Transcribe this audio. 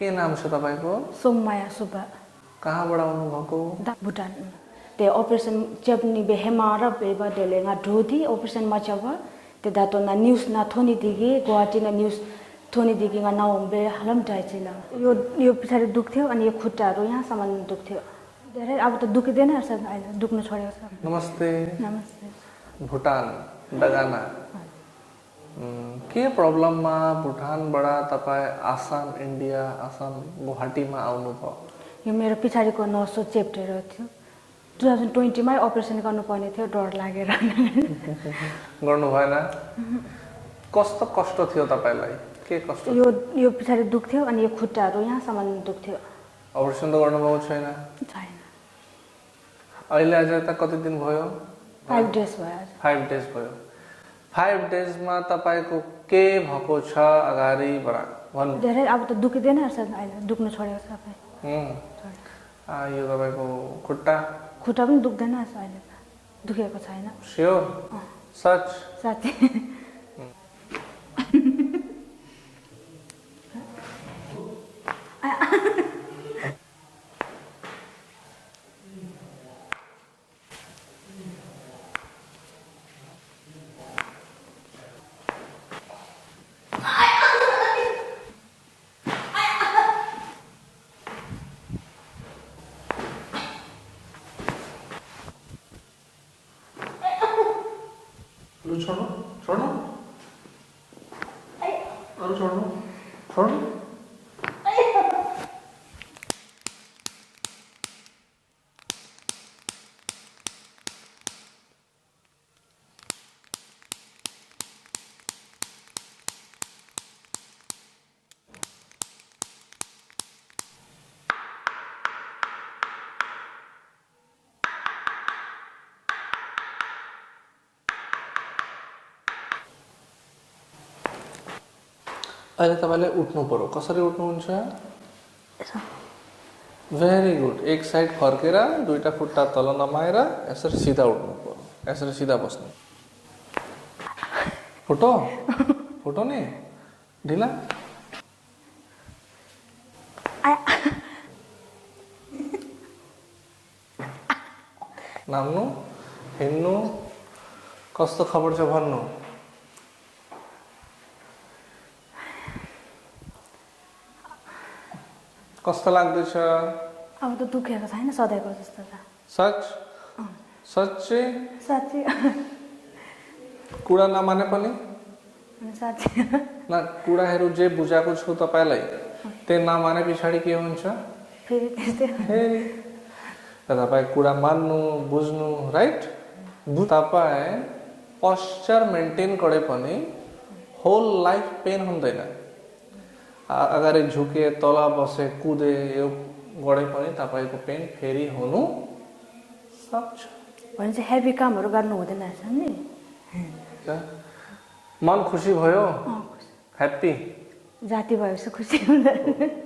के नाम छ तपाईको? सोममाया सुब्बा। कहाँबाट आउनु भएको? भुटान। ते ऑपरेशन जब नि बे हेमारा बेबा देलेगा ढोदी ऑपरेशन मचब ते दातो ना न्यूज ना थोनी दिगी गुवाहाटी ना न्यूज थोनी दिगी ना नाउ बे हलम डाइचिला यो पछाडी दुख्थ्यो अनि यो खुट्टाहरु यहाँ सम्म दुख्थ्यो धेरै अब त दुख्दैन रहेछ अहिले दुख्न छोडेको छ। नमस्ते। नमस्ते। भुटान डगाना के प्रब्लम मा भुटानबाट तपाई आसाम इन्डिया आसाम गुवाहाटीमा आउनु भयो? यो मेरो पछाडीको नसो चेप्टेर थियो 2020 मै अपरेसन गर्नुपर्ने थियो डर लागेर गर्नु भएन? कस्तो कष्ट थियो तपाईलाई? के कष्ट? यो पछाडी दुख्थ्यो अनि यो खुट्टाहरु यहाँ सम्म दुख्थ्यो। अपरेसन त गर्नुभएको छैन? छैन। अहिले आज त कति दिन भयो? 5 डेज भयो। 5 डेज भयो। 5 डेज मा तपाईको के भएको छ अगाडि बडा भन्नु? धेरै अब त दुख्दैन रहेछ अहिले दुख्न छोडेको छ सबै। यो तपाईको खुट्टा खुट्टा पनि दुख्दैन रहेछ अहिले दुखेको छैन। स्योर? सच? साथी छोड्नु छोड्नु अरू छोड्नु छोड्नु अहिले तपाईले उठ्नु पर्यो। कसरी उठ्नुहुन्छ? Very good. एक साइड फर्केर दुईटा खुट्टा तल नमाएर यसरी सिधा उठ्नु पर्यो। यसरी सिधा बस्नु। फुटो फुटो नि ढिला नाम्नु हिँड्नु कस्तो खबर छ भन्नु? कस्तो लाग्दैछ? अब त दुखेको छैन सधैँको जस्तो त। सच? सच्ची? साथी कुरा नमाने पनि? साथी न कुराहरू जे बुझाएको छु तपाईलाई त्यो नमाने पछाडि के हुन्छ? फेरि त्यस्तै। फेरि तपाईँ कुरा मान्नु बुझ्नु राइट? तपाईँ पोस्चर मेन्टेन गरे पनि होल लाइफ पेन हुँदैन। अगाडि झुके तल बसे कुदे यो गरे पनि तपाईको पेन फेरि हुनु सक्छ। भने चाहिँ हेभी कामहरु गर्नु हुँदैन रहेछ नि। मन खुसी भयो? ह्याप्पी? जाति भएपछि खुसी हुँदैन।